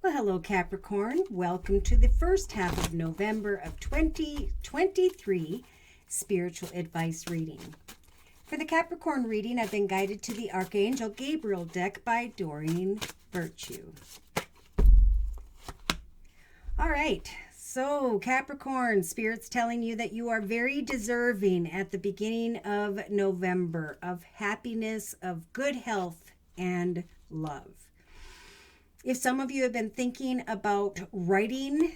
Well, hello, Capricorn. Welcome to the first half of November of 2023 spiritual advice reading. For the Capricorn reading, I've been guided to the Archangel Gabriel deck by Doreen Virtue. All right, so Capricorn, Spirit's telling you that you are very deserving at the beginning of November of happiness, of good health, and love. If some of you have been thinking about writing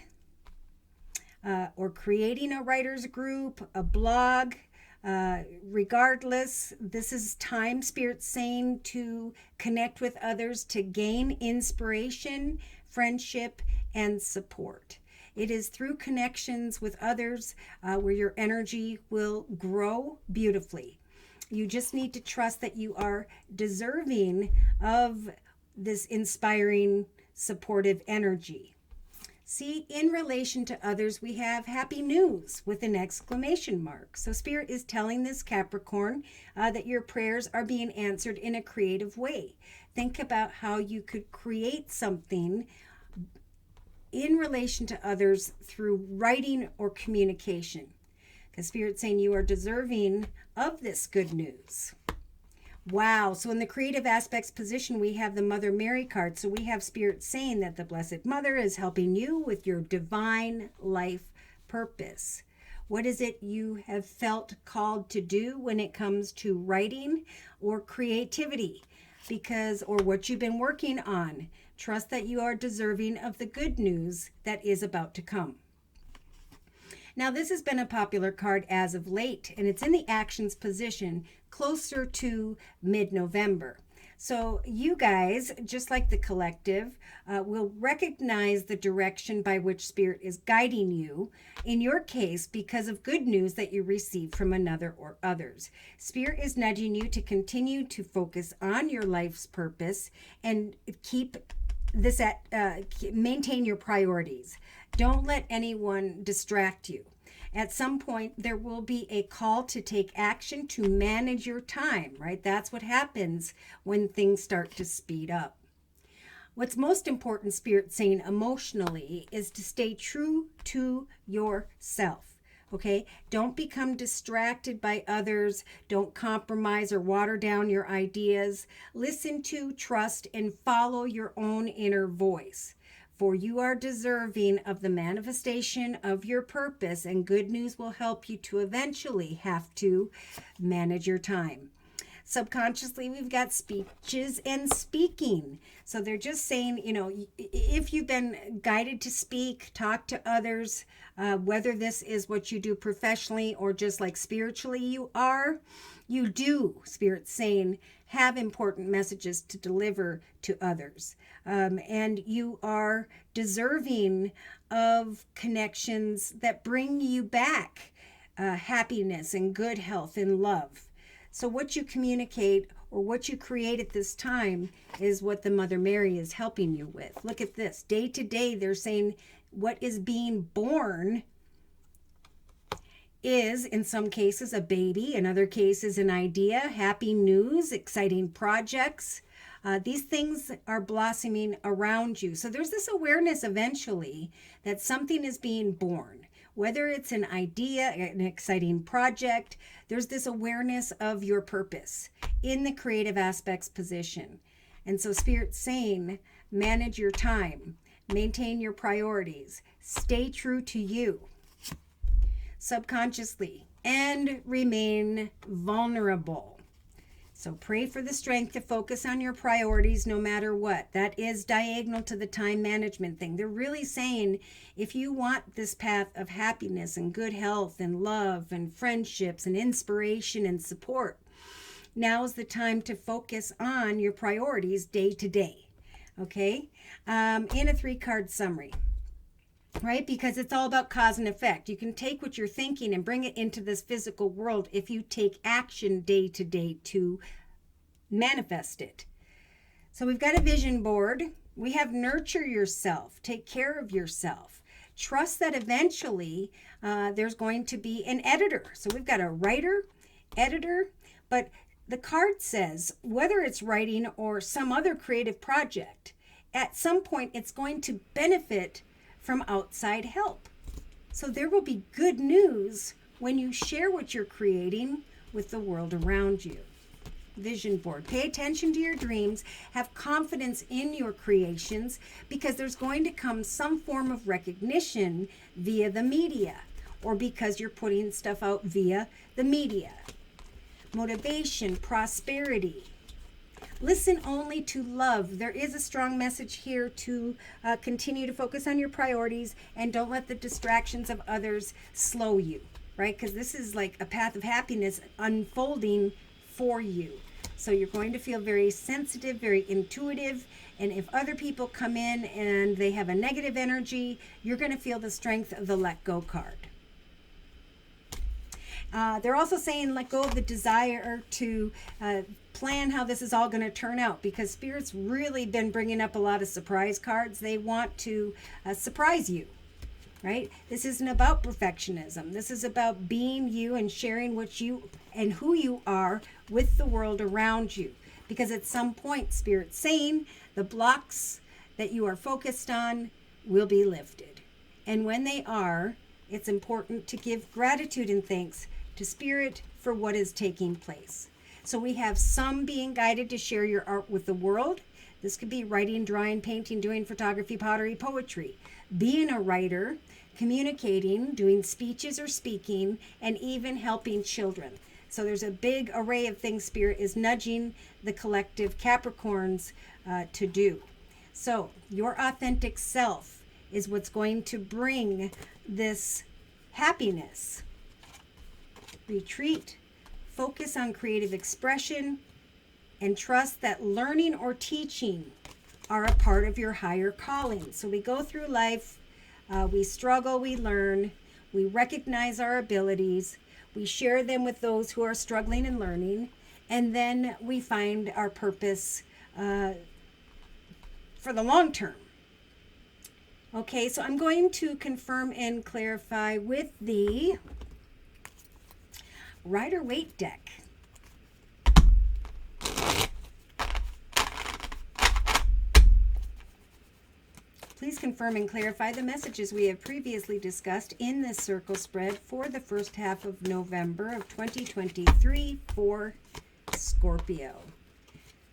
or creating a writer's group, a blog, regardless, this is time, Spirit's saying, to connect with others, to gain inspiration, friendship, and support. It is through connections with others where your energy will grow beautifully. You just need to trust that you are deserving of this inspiring, supportive energy. See, in relation to others, we have happy news with an exclamation mark. So Spirit is telling this Capricorn that your prayers are being answered in a creative way. Think about how you could create something in relation to others through writing or communication. Because Spirit's saying you are deserving of this good news. Wow. So in the creative aspects position, we have the Mother Mary card. So we have Spirit saying that the Blessed Mother is helping you with your divine life purpose. What is it you have felt called to do when it comes to writing or creativity? Or what you've been working on. Trust that you are deserving of the good news that is about to come. Now, this has been a popular card as of late, and it's in the actions position closer to mid-November. So you guys, just like the collective, will recognize the direction by which Spirit is guiding you, in your case, because of good news that you received from another or others. Spirit is nudging you to continue to focus on your life's purpose and maintain your priorities. Don't let anyone distract you. At some point, there will be a call to take action to manage your time, right? That's what happens when things start to speed up. What's most important, Spirit saying emotionally, is to stay true to yourself. Okay? Don't become distracted by others. Don't compromise or water down your ideas. Listen to, trust, and follow your own inner voice. For you are deserving of the manifestation of your purpose, and good news will help you to eventually have to manage your time. Subconsciously, we've got speeches and speaking. So they're just saying, if you've been guided to speak, talk to others, whether this is what you do professionally or just like spiritually you do, Spirit's saying, have important messages to deliver to others. And you are deserving of connections that bring you back happiness and good health and love. So what you communicate or what you create at this time is what the Mother Mary is helping you with. Look at this. Day to day, they're saying what is being born is, in some cases, a baby. In other cases, an idea, happy news, exciting projects. These things are blossoming around you. So there's this awareness eventually that something is being born. Whether it's an idea, an exciting project, there's this awareness of your purpose in the creative aspects position. And so Spirit's saying, manage your time, maintain your priorities, stay true to you subconsciously, and remain vulnerable. So pray for the strength to focus on your priorities no matter what. That is diagonal to the time management thing. They're really saying if you want this path of happiness and good health and love and friendships and inspiration and support, now is the time to focus on your priorities day to day. Okay? In a 3-card summary. Right? Because it's all about cause and effect. You can take what you're thinking and bring it into this physical world if you take action day to day to manifest it. So we've got a vision board. We have nurture yourself. Take care of yourself. Trust that eventually there's going to be an editor. So we've got a writer, editor, but the card says whether it's writing or some other creative project, at some point it's going to benefit from outside help. So there will be good news when you share what you're creating with the world around you. Vision board. Pay attention to your dreams. Have confidence in your creations, because there's going to come some form of recognition via the media, or because you're putting stuff out via the media. Motivation, prosperity. Listen only to love. There is a strong message here to continue to focus on your priorities, and don't let the distractions of others slow you, right? Because this is like a path of happiness unfolding for you. So you're going to feel very sensitive, very intuitive. And if other people come in and they have a negative energy, you're going to feel the strength of the let go card. They're also saying let go of the desire to plan how this is all going to turn out, because Spirit's really been bringing up a lot of surprise cards. They want to surprise you, right? This isn't about perfectionism. This is about being you and sharing what you and who you are with the world around you. Because at some point, Spirit's saying the blocks that you are focused on will be lifted. And when they are, it's important to give gratitude and thanks to Spirit for what is taking place. So we have some being guided to share your art with the world. This could be writing, drawing, painting, doing photography, pottery, poetry. Being a writer, communicating, doing speeches or speaking, and even helping children. So there's a big array of things Spirit is nudging the collective Capricorns to do. So your authentic self is what's going to bring this happiness. Retreat, focus on creative expression, and trust that learning or teaching are a part of your higher calling. So we go through life, we struggle, we learn, we recognize our abilities, we share them with those who are struggling and learning, and then we find our purpose for the long term. Okay, so I'm going to confirm and clarify with the Rider-Waite deck. Please confirm and clarify the messages we have previously discussed in this circle spread for the first half of November of 2023 for Scorpio.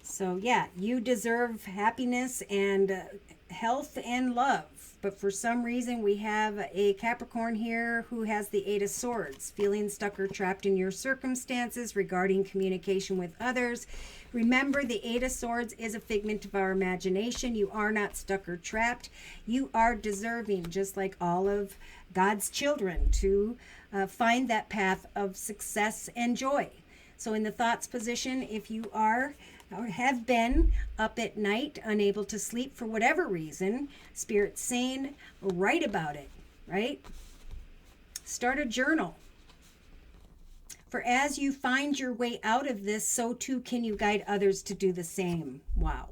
So yeah, you deserve happiness and health and love. But for some reason, we have a Capricorn here who has the Eight of Swords, feeling stuck or trapped in your circumstances regarding communication with others. Remember, the Eight of Swords is a figment of our imagination. You are not stuck or trapped. You are deserving, just like all of God's children, to find that path of success and joy. So in the thoughts position, if you are or have been up at night, unable to sleep for whatever reason, Spirit's saying, write about it, right? Start a journal. For as you find your way out of this, so too can you guide others to do the same. Wow.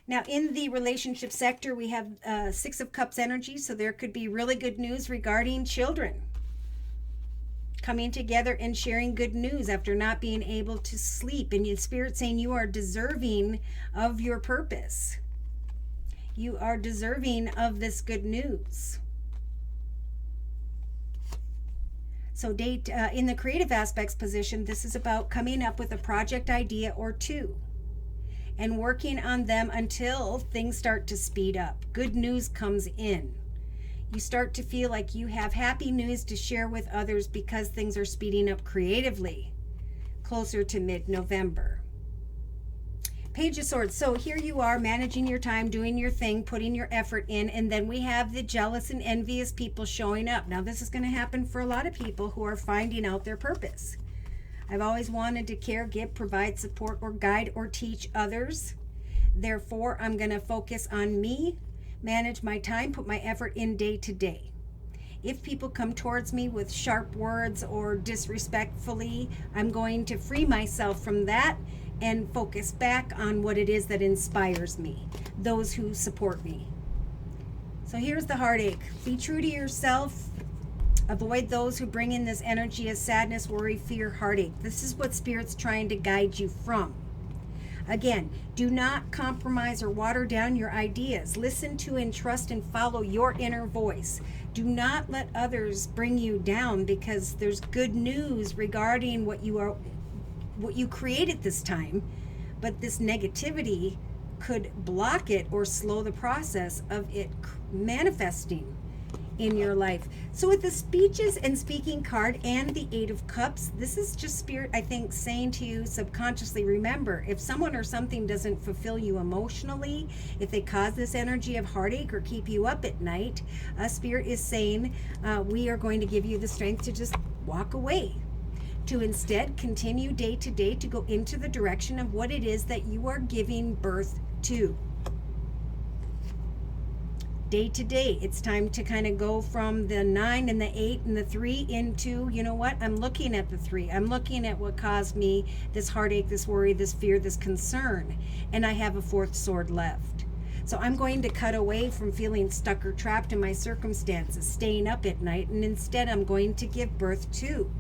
Now, in the relationship sector, we have Six of Cups energy, so there could be really good news regarding children coming together and sharing good news after not being able to sleep. And your Spirit saying you are deserving of your purpose. You are deserving of this good news. So date in the creative aspects position, this is about coming up with a project idea or two and working on them until things start to speed up. Good news comes in. You start to feel like you have happy news to share with others because things are speeding up creatively closer to mid-November. Page of Swords. So here you are managing your time, doing your thing, putting your effort in, and then we have the jealous and envious people showing up. Now this is going to happen for a lot of people who are finding out their purpose. I've always wanted to care, give, provide, support, or guide or teach others. Therefore, I'm going to focus on me, manage my time, put my effort in day to day. If people come towards me with sharp words or disrespectfully, I'm going to free myself from that and focus back on what it is that inspires me, those who support me. So here's the heartache. Be true to yourself. Avoid those who bring in this energy of sadness, worry, fear, heartache. This is what Spirit's trying to guide you from. Again, do not compromise or water down your ideas. Listen to and trust and follow your inner voice. Do not let others bring you down, because there's good news regarding what you created this time, but this negativity could block it or slow the process of it manifesting in your life. So with the speeches and speaking card and the 8 of Cups, this is just Spirit, I think, saying to you subconsciously, remember, if someone or something doesn't fulfill you emotionally, if they cause this energy of heartache or keep you up at night, Spirit is saying, we are going to give you the strength to just walk away, to instead continue day to day to go into the direction of what it is that you are giving birth to. Day to day, it's time to kind of go from the 9 and the 8 and the 3 into, you know what, I'm looking at the 3. I'm looking at what caused me this heartache, this worry, this fear, this concern, and I have a 4th sword left. So I'm going to cut away from feeling stuck or trapped in my circumstances, staying up at night, and instead I'm going to give birth to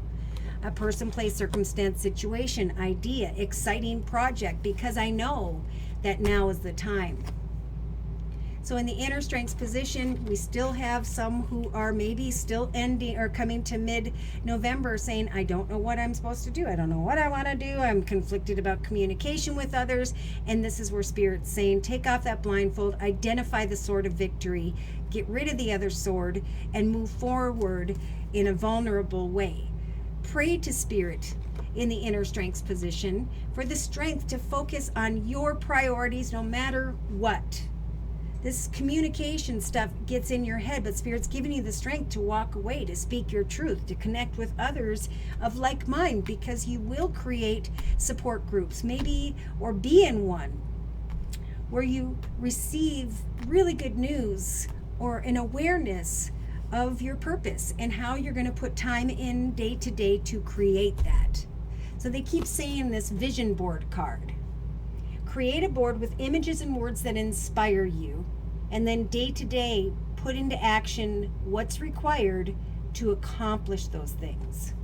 a person, place, circumstance, situation, idea, exciting project, because I know that now is the time. So in the inner strengths position, we still have some who are maybe still ending or coming to mid-November saying, I don't know what I'm supposed to do. I don't know what I want to do. I'm conflicted about communication with others. And this is where Spirit's saying, take off that blindfold, identify the sword of victory, get rid of the other sword, and move forward in a vulnerable way. Pray to Spirit in the inner strengths position for the strength to focus on your priorities no matter what. This communication stuff gets in your head, but Spirit's giving you the strength to walk away, to speak your truth, to connect with others of like mind, because you will create support groups, maybe, or be in one where you receive really good news or an awareness of your purpose and how you're going to put time in day to day to create that. So they keep saying this vision board card. Create a board with images and words that inspire you, and then day to day put into action what's required to accomplish those things.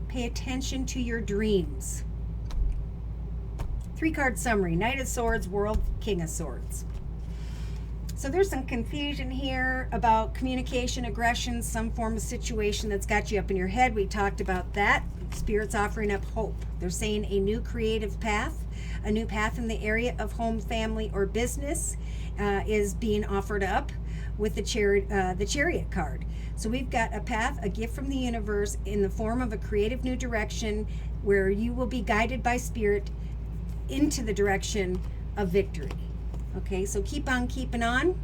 Pay attention to your dreams. 3-card summary: Knight of Swords, World, King of Swords. So there's some confusion here about communication, aggression, some form of situation that's got you up in your head. We talked about that. Spirit's offering up hope. They're saying a new creative path, a new path in the area of home, family, or business is being offered up with the Chariot card. So we've got a path, a gift from the universe in the form of a creative new direction where you will be guided by Spirit into the direction of victory. Okay, so keep on keeping on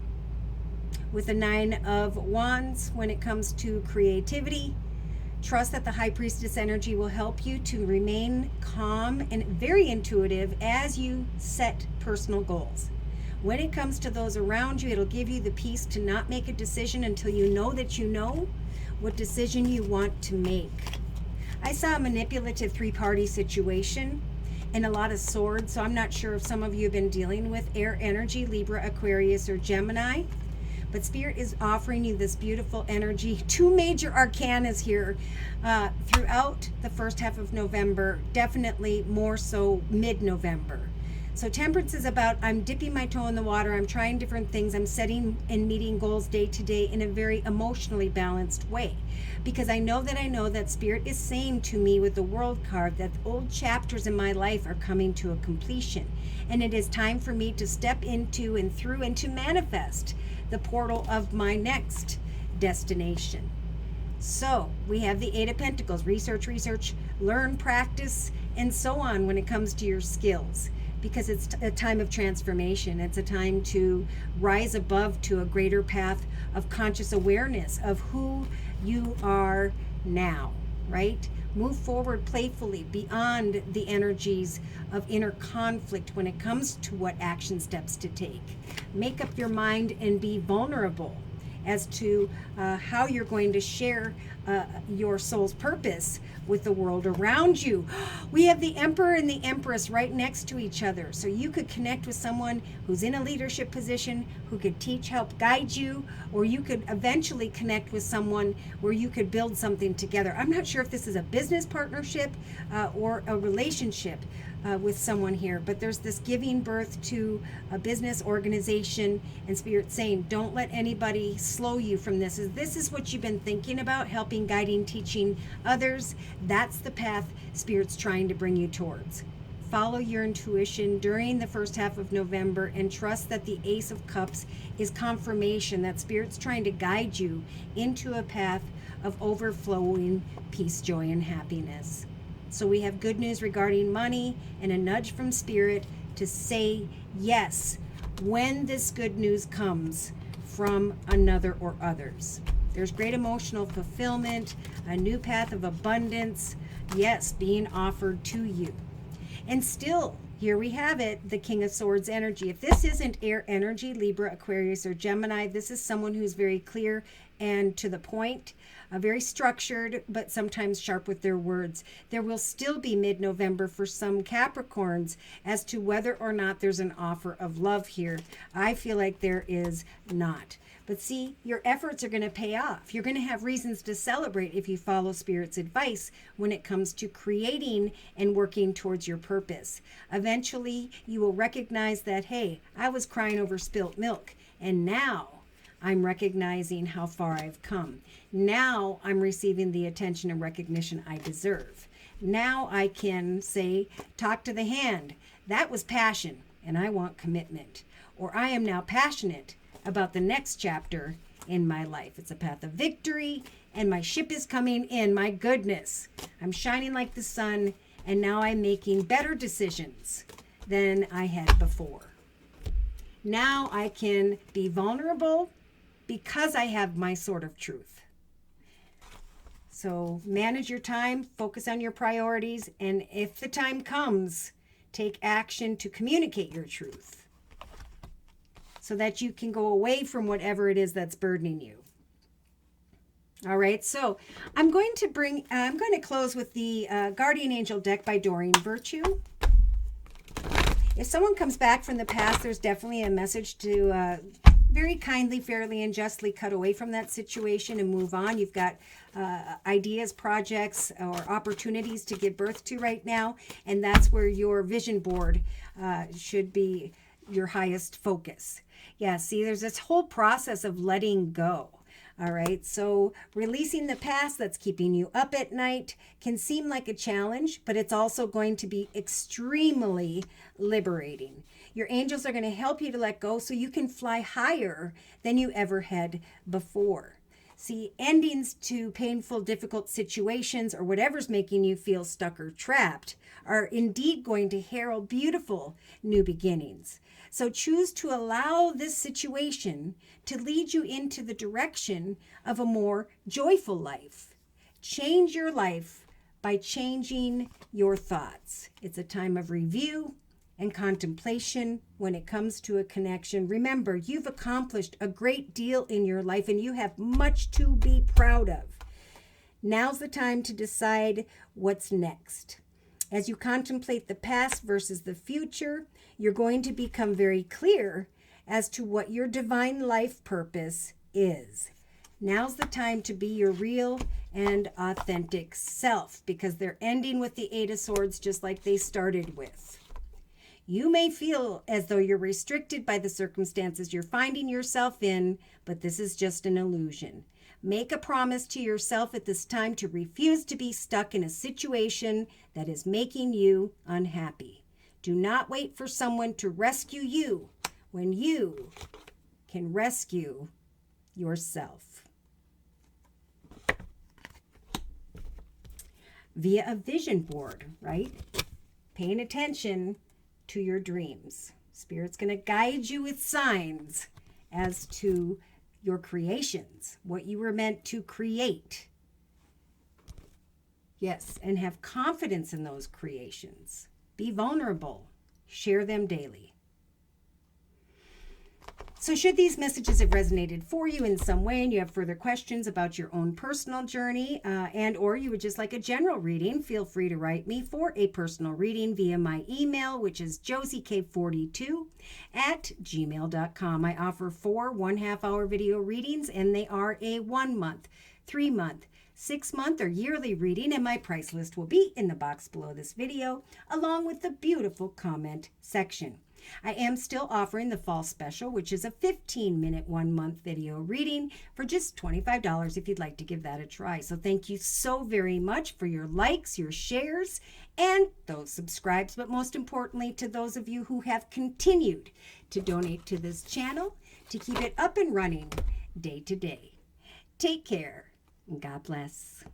with the 9 of Wands when it comes to creativity. Trust that the High Priestess energy will help you to remain calm and very intuitive as you set personal goals. When it comes to those around you, it'll give you the peace to not make a decision until you know that you know what decision you want to make. I saw a manipulative 3-party situation and a lot of swords, so I'm not sure if some of you have been dealing with air energy, Libra, Aquarius, or Gemini. But Spirit is offering you this beautiful energy. 2 major arcanas here throughout the first half of November, definitely more so mid-November. So Temperance is about, I'm dipping my toe in the water, I'm trying different things, I'm setting and meeting goals day to day in a very emotionally balanced way. Because I know that Spirit is saying to me with the World card that old chapters in my life are coming to a completion. And it is time for me to step into and through and to manifest the portal of my next destination. So we have the 8 of Pentacles, research, learn, practice, and so on when it comes to your skills. Because it's a time of transformation. It's a time to rise above to a greater path of conscious awareness of who you are now, right? Move forward playfully beyond the energies of inner conflict when it comes to what action steps to take. Make up your mind and be vulnerable as to how you're going to share your soul's purpose with the world around you. We have the Emperor and the Empress right next to each other. So you could connect with someone who's in a leadership position, who could teach, help guide you, or you could eventually connect with someone where you could build something together. I'm not sure if this is a business partnership or a relationship, with someone here, but there's this giving birth to a business organization, and Spirit saying, don't let anybody slow you from this. This is what you've been thinking about, helping, guiding, teaching others. That's the path Spirit's trying to bring you towards. Follow your intuition during the first half of November and trust that the Ace of Cups is confirmation that Spirit's trying to guide you into a path of overflowing peace, joy, and happiness. So we have good news regarding money and a nudge from Spirit to say yes when this good news comes from another or others. There's great emotional fulfillment, a new path of abundance, yes, being offered to you. And still, here we have it, the King of Swords energy. If this isn't air energy, Libra, Aquarius, or Gemini, this is someone who's very clear and to the point, very structured, but sometimes sharp with their words. There will still be mid-November for some Capricorns as to whether or not there's an offer of love here. I feel like there is not. But see, your efforts are going to pay off. You're going to have reasons to celebrate if you follow Spirit's advice when it comes to creating and working towards your purpose. Eventually, you will recognize that, hey, I was crying over spilt milk, and now I'm recognizing how far I've come. Now I'm receiving the attention and recognition I deserve. Now I can say, talk to the hand. That was passion, and I want commitment. Or I am now passionate about the next chapter in my life. It's a path of victory, and my ship is coming in. My goodness, I'm shining like the sun, and now I'm making better decisions than I had before. Now I can be vulnerable because I have my sword of truth. So manage your time, focus on your priorities, and if the time comes, take action to communicate your truth, so that you can go away from whatever it is that's burdening you. All right, so I'm going to close with the Guardian Angel deck by Doreen Virtue. If someone comes back from the past, there's definitely a message to very kindly, fairly, and justly cut away from that situation and move on. You've got ideas, projects, or opportunities to give birth to right now, and that's where your vision board should be your highest focus. Yeah, see, there's this whole process of letting go. All right, so releasing the past that's keeping you up at night can seem like a challenge, but it's also going to be extremely liberating. Your angels are going to help you to let go so you can fly higher than you ever had before. See, endings to painful, difficult situations or whatever's making you feel stuck or trapped are indeed going to herald beautiful new beginnings. So choose to allow this situation to lead you into the direction of a more joyful life. Change your life by changing your thoughts. It's a time of review and contemplation when it comes to a connection. Remember, you've accomplished a great deal in your life and you have much to be proud of. Now's the time to decide what's next. As you contemplate the past versus the future, you're going to become very clear as to what your divine life purpose is. Now's the time to be your real and authentic self, because they're ending with the Eight of Swords just like they started with. You may feel as though you're restricted by the circumstances you're finding yourself in, but this is just an illusion. Make a promise to yourself at this time to refuse to be stuck in a situation that is making you unhappy. Do not wait for someone to rescue you when you can rescue yourself. Via a vision board, right? Paying attention to your dreams. Spirit's going to guide you with signs as to your creations, what you were meant to create. Yes, and have confidence in those creations. Be vulnerable. Share them daily. So should these messages have resonated for you in some way and you have further questions about your own personal journey and or you would just like a general reading, feel free to write me for a personal reading via my email, which is josiek42@gmail.com. I offer 4 1/2-hour video readings, and they are a 1 month, 3 month, 6 month, or yearly reading, and my price list will be in the box below this video, along with the beautiful comment section. I am still offering the fall special, which is a 15-minute 1-month video reading for just $25 if you'd like to give that a try. So thank you so very much for your likes, your shares, and those subscribes, but most importantly to those of you who have continued to donate to this channel to keep it up and running day to day. Take care, and God bless.